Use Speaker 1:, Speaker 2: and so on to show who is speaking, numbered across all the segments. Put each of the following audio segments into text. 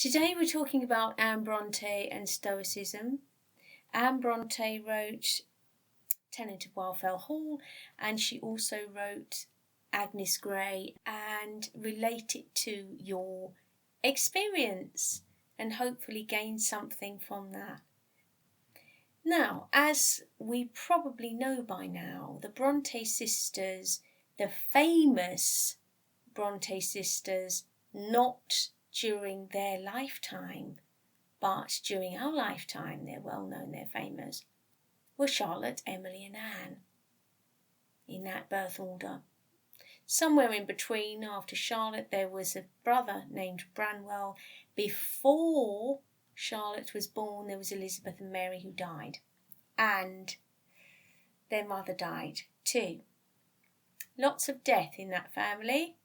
Speaker 1: Today we're talking about Anne Brontë and Stoicism. Anne Brontë wrote Tenant of Wildfell Hall, and she also wrote Agnes Grey, and relate it to your experience and hopefully gain something from that. Now, as we probably know by now, the Brontë sisters, the famous Brontë sisters, not during their lifetime, but during our lifetime, they're well known, they're famous, were Charlotte, Emily and Anne, in that birth order. Somewhere in between, after Charlotte, there was a brother named Branwell. Before Charlotte was born, there was Elizabeth and Mary who died, and their mother died too. Lots of death in that family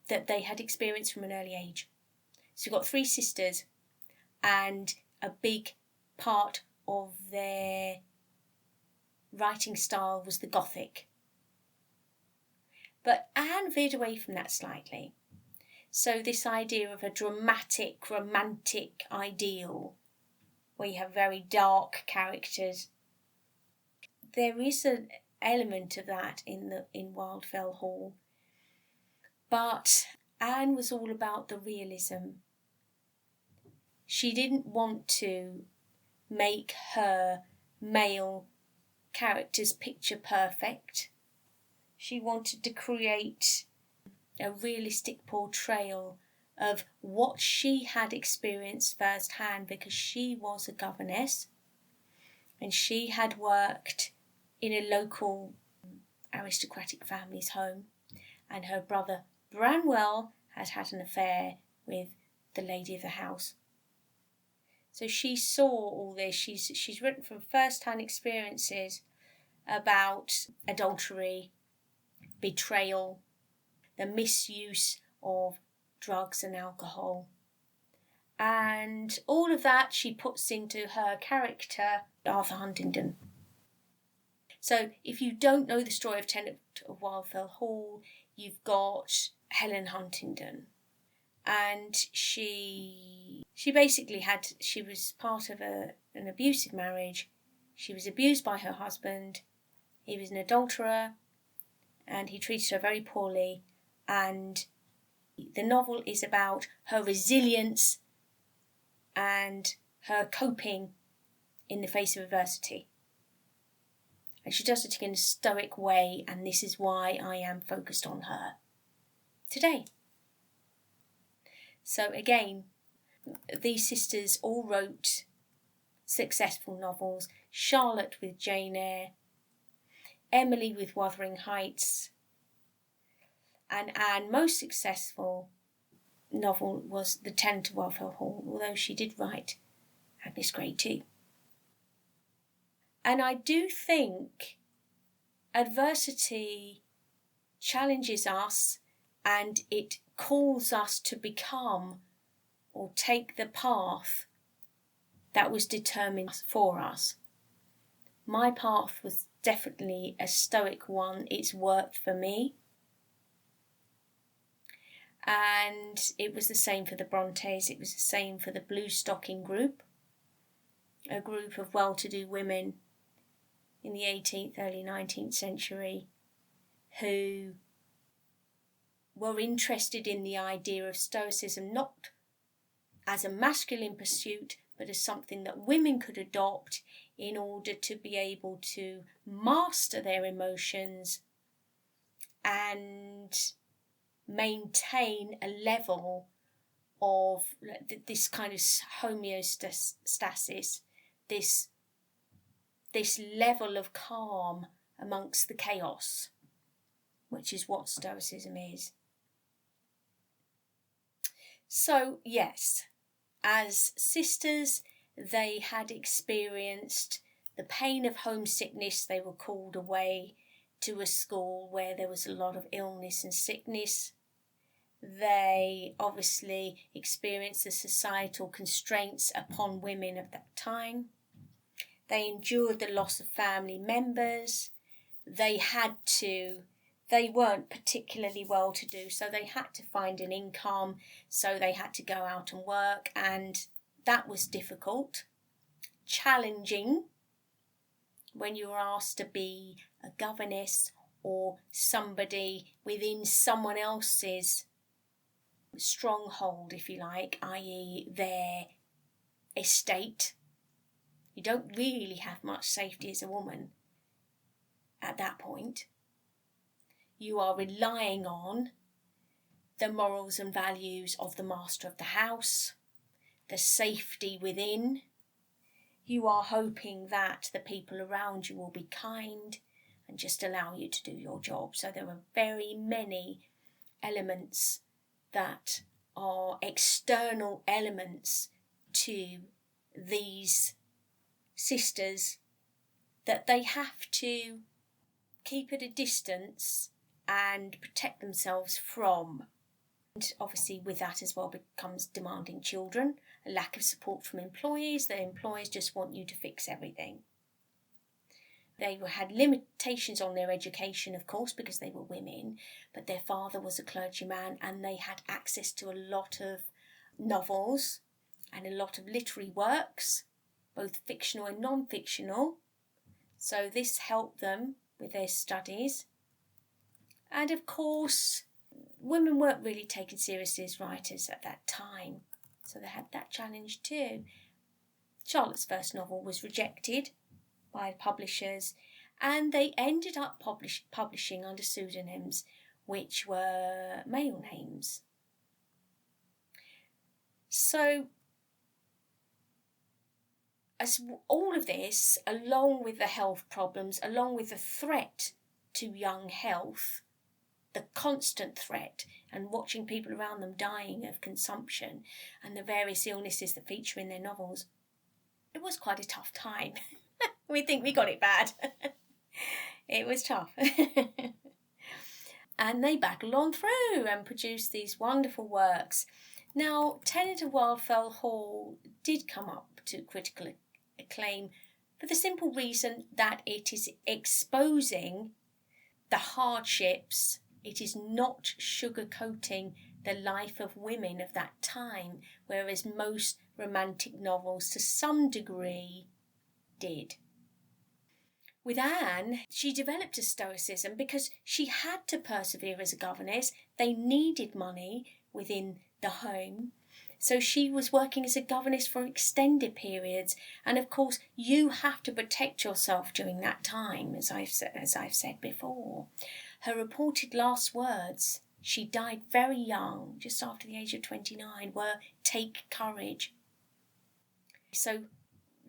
Speaker 1: that they had experienced from an early age. So you've got three sisters, and a big part of their writing style was the Gothic. But Anne veered away from that slightly. So this idea of a dramatic, romantic ideal, where you have very dark characters, there is an element of that in Wildfell Hall. But Anne was all about the realism. She didn't want to make her male characters picture perfect. She wanted to create a realistic portrayal of what she had experienced firsthand, because she was a governess and she had worked in a local aristocratic family's home, and her brother Branwell had had an affair with the lady of the house. So she saw all this. She's written from first-hand experiences about adultery, betrayal, the misuse of drugs and alcohol. And all of that she puts into her character, Arthur Huntingdon. So if you don't know the story of Tenant of Wildfell Hall, you've got Helen Huntingdon. And she basically she was part of an abusive marriage. She was abused by her husband. He was an adulterer and he treated her very poorly. And the novel is about her resilience and her coping in the face of adversity. And she does it in a stoic way, and this is why I am focused on her today. So again, these sisters all wrote successful novels. Charlotte with Jane Eyre, Emily with Wuthering Heights, and Anne, most successful novel was The Tenant of Wildfell Hall, although she did write Agnes Grey too. And I do think adversity challenges us, and it calls us to become or take the path that was determined for us. My path was definitely a stoic one. It's worked for me. And it was the same for the Brontes. It was the same for the Bluestocking group, a group of well-to-do women in the 18th, early 19th century who were interested in the idea of Stoicism, not as a masculine pursuit, but as something that women could adopt in order to be able to master their emotions and maintain a level of this kind of homeostasis, this level of calm amongst the chaos, which is what Stoicism is. So yes, as sisters, they had experienced the pain of homesickness. They were called away to a school where there was a lot of illness and sickness. They obviously experienced the societal constraints upon women of that time. They endured the loss of family members. They had to they weren't particularly well to do, so they had to find an income, so they had to go out and work, and that was difficult, challenging when you were asked to be a governess or somebody within someone else's stronghold, if you like, i.e. their estate. You don't really have much safety as a woman at that point. You are relying on the morals and values of the master of the house, the safety within. You are hoping that the people around you will be kind and just allow you to do your job. So there are very many elements that are external elements to these sisters that they have to keep at a distance and protect themselves from. And obviously with that as well becomes demanding children, a lack of support from employees. The employers just want you to fix everything. They had limitations on their education, of course, because they were women, but their father was a clergyman and they had access to a lot of novels and a lot of literary works, both fictional and non-fictional. So this helped them with their studies. And of course, women weren't really taken seriously as writers at that time, so they had that challenge too. Charlotte's first novel was rejected by publishers, and they ended up publishing under pseudonyms, which were male names. So, as all of this, along with the health problems, along with the threat to young health, the constant threat, and watching people around them dying of consumption and the various illnesses that feature in their novels, it was quite a tough time. We think we got it bad. It was tough. And they battled on through and produced these wonderful works. Now, Tenant of Wildfell Hall did come up to critical acclaim for the simple reason that it is exposing the hardships. It is not sugarcoating the life of women of that time, whereas most romantic novels to some degree did. With Anne, she developed a stoicism because she had to persevere as a governess. They needed money within the home. So she was working as a governess for extended periods. And of course, you have to protect yourself during that time, as I've said before. Her reported last words, she died very young, just after the age of 29, were "take courage." So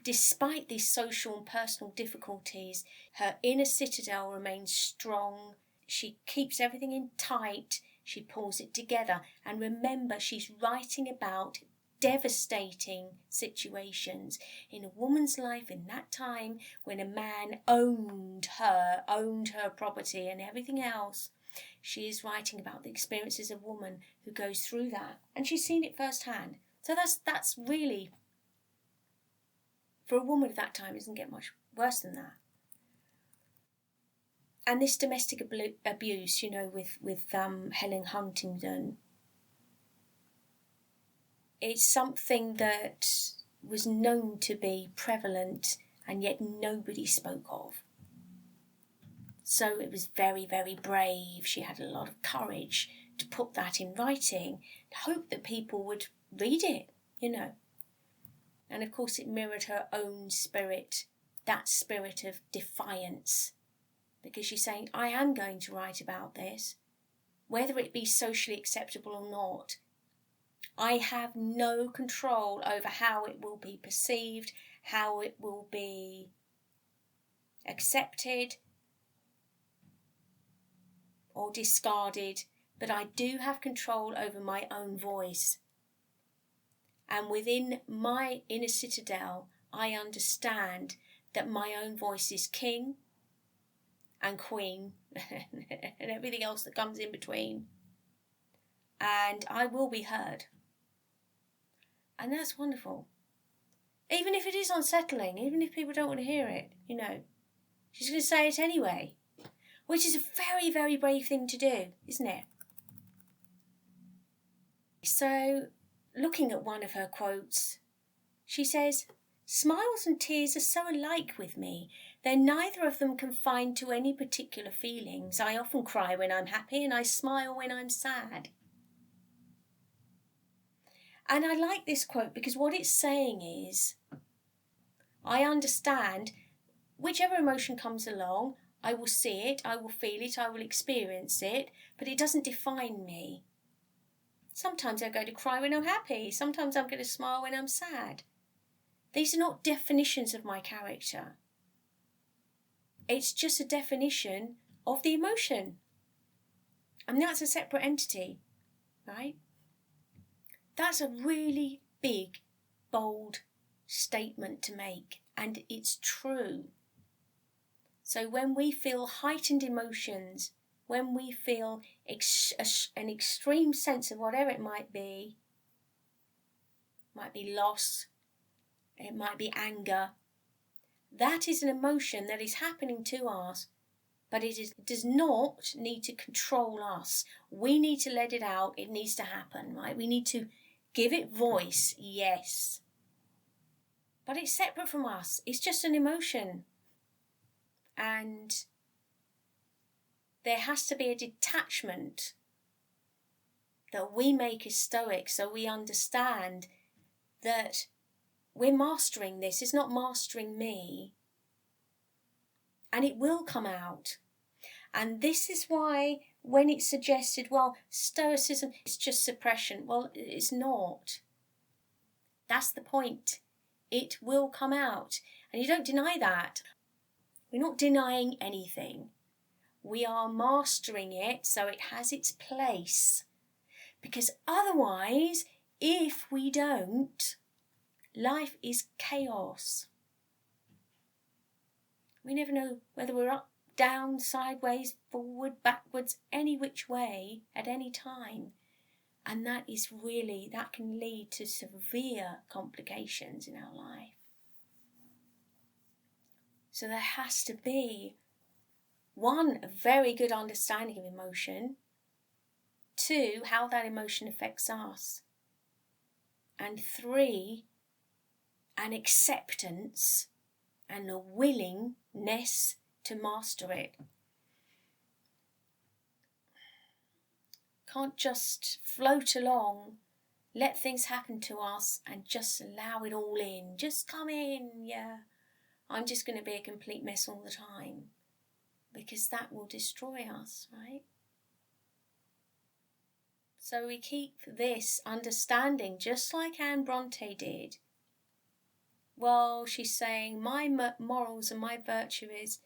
Speaker 1: despite these social and personal difficulties, her inner citadel remains strong. She keeps everything in tight. She pulls it together. And remember, she's writing about devastating situations in a woman's life in that time when a man owned her property and everything else. She is writing about the experiences of a woman who goes through that. And she's seen it firsthand. So that's really, for a woman of that time, it doesn't get much worse than that. And this domestic abuse, with Helen Huntingdon, it's something that was known to be prevalent and yet nobody spoke of. So it was very, very brave. She had a lot of courage to put that in writing, hope that people would read it, And of course it mirrored her own spirit, that spirit of defiance. Because she's saying, I am going to write about this, whether it be socially acceptable or not. I have no control over how it will be perceived, how it will be accepted or discarded, but I do have control over my own voice. And within my inner citadel, I understand that my own voice is king and queen and everything else that comes in between. And I will be heard. And that's wonderful. Even if it is unsettling, even if people don't want to hear it, she's going to say it anyway. which is a very, very brave thing to do, isn't it? So, looking at one of her quotes, she says, "Smiles and tears are so alike with me. They're neither of them confined to any particular feelings. I often cry when I'm happy and I smile when I'm sad." And I like this quote because what it's saying is, I understand whichever emotion comes along, I will see it, I will feel it, I will experience it, but it doesn't define me. Sometimes I'm going to cry when I'm happy. Sometimes I'm going to smile when I'm sad. These are not definitions of my character. It's just a definition of the emotion. And that's a separate entity, right? That's a really big, bold statement to make, and it's true. So when we feel heightened emotions, when we feel an extreme sense of whatever it might be loss, it might be anger, that is an emotion that is happening to us, but it does not need to control us. We need to let it out. It needs to happen, right? We need to give it voice, yes. But it's separate from us. It's just an emotion. And there has to be a detachment that we make as Stoics, so we understand that we're mastering this. It's not mastering me. And it will come out. And this is why when it's suggested, well, Stoicism is just suppression. Well, it's not. That's the point. It will come out. And you don't deny that. We're not denying anything. We are mastering it so it has its place. Because otherwise, if we don't, life is chaos. We never know whether we're up, down, sideways, forward, backwards, any which way at any time. And that can lead to severe complications in our life. So there has to be, 1, a very good understanding of emotion. 2, how that emotion affects us. And 3, an acceptance and a willingness to master it. Can't just float along, let things happen to us and just allow it all in. Just come in, yeah. I'm just going to be a complete mess all the time. Because that will destroy us, right? So we keep this understanding just like Anne Brontë did. Well, she's saying my morals and my virtue is,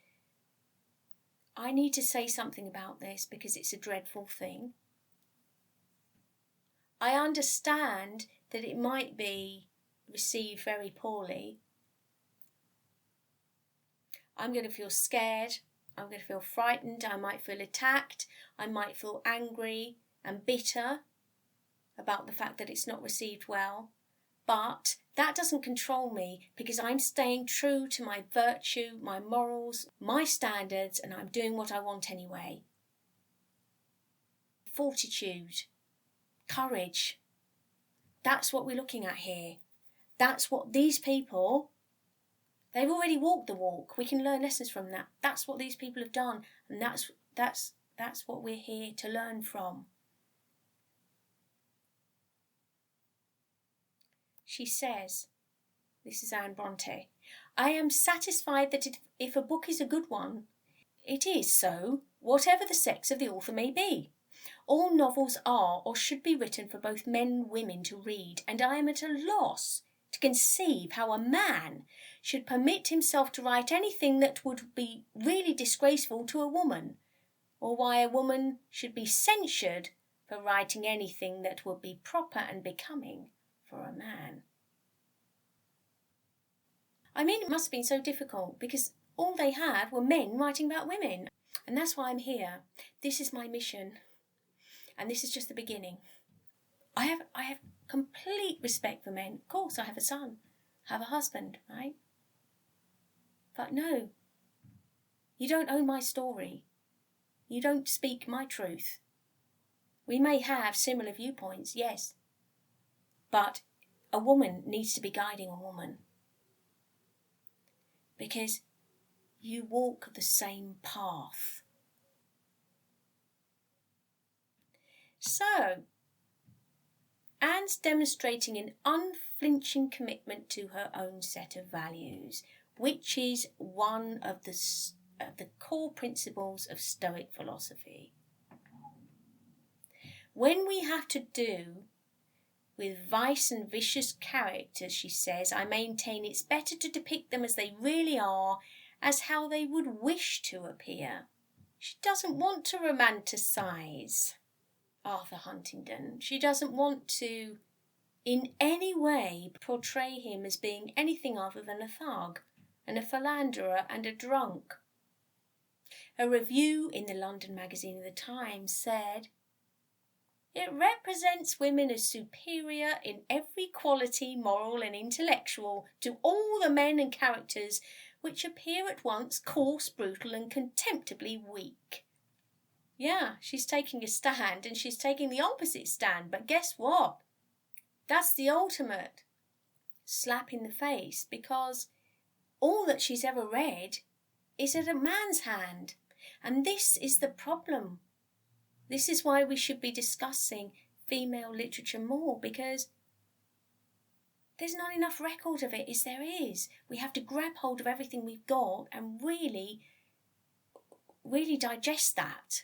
Speaker 1: I need to say something about this because it's a dreadful thing. I understand that it might be received very poorly. I'm going to feel scared. I'm going to feel frightened. I might feel attacked. I might feel angry and bitter about the fact that it's not received well. But that doesn't control me because I'm staying true to my virtue, my morals, my standards, and I'm doing what I want anyway. Fortitude, courage, that's what we're looking at here. That's what these people, they've already walked the walk. We can learn lessons from that. That's what these people have done, and that's what we're here to learn from. She says, this is Anne Brontë, I am satisfied that if a book is a good one, it is so, whatever the sex of the author may be. All novels are or should be written for both men and women to read, and I am at a loss to conceive how a man should permit himself to write anything that would be really disgraceful to a woman, or why a woman should be censured for writing anything that would be proper and becoming for a man. I mean, it must have been so difficult because all they had were men writing about women. And that's why I'm here. This is my mission. And this is just the beginning. I have complete respect for men. Of course, I have a son, I have a husband, right? But no, you don't own my story. You don't speak my truth. We may have similar viewpoints, yes, but a woman needs to be guiding a woman, because you walk the same path. So, Anne's demonstrating an unflinching commitment to her own set of values, which is one of the core principles of Stoic philosophy. When we have to do with vice and vicious characters, she says, I maintain it's better to depict them as they really are, as how they would wish to appear. She doesn't want to romanticize Arthur Huntingdon. She doesn't want to in any way portray him as being anything other than a thug and a philanderer and a drunk. A review in the London magazine of the Times said, it represents women as superior in every quality, moral and intellectual, to all the men and characters which appear at once coarse, brutal and contemptibly weak. Yeah, she's taking a stand, and she's taking the opposite stand, but guess what? That's the ultimate slap in the face, because all that she's ever read is at a man's hand. And this is the problem. This is why we should be discussing female literature more, because there's not enough record of it as there is. We have to grab hold of everything we've got and really digest that,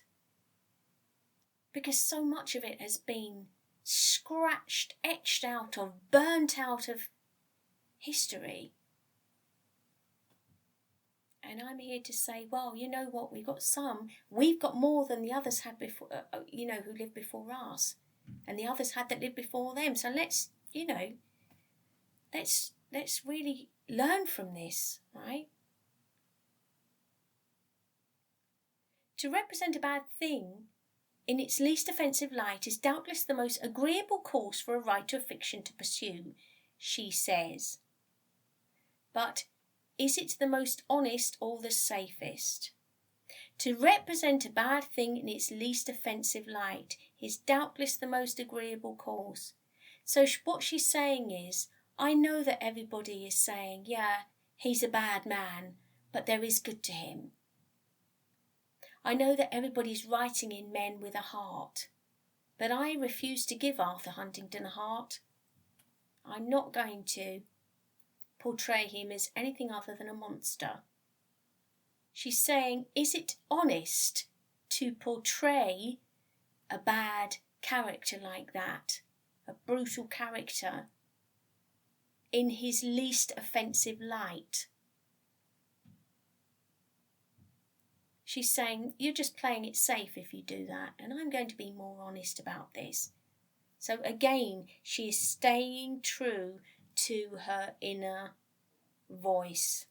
Speaker 1: because so much of it has been scratched, etched out of, burnt out of history. And I'm here to say, well, you know what, we've got more than the others had before, who lived before us, and the others had that lived before them. So let's really learn from this, right? To represent a bad thing in its least offensive light is doubtless the most agreeable course for a writer of fiction to pursue, she says. But is it the most honest or the safest? To represent a bad thing in its least offensive light is doubtless the most agreeable course. So what she's saying is, I know that everybody is saying, yeah, he's a bad man, but there is good to him. I know that everybody's writing in men with a heart, but I refuse to give Arthur Huntingdon a heart. I'm not going to portray him as anything other than a monster. She's saying, is it honest to portray a bad character like that, a brutal character, in his least offensive light? She's saying, you're just playing it safe if you do that, and I'm going to be more honest about this. So again, she is staying true to her inner voice.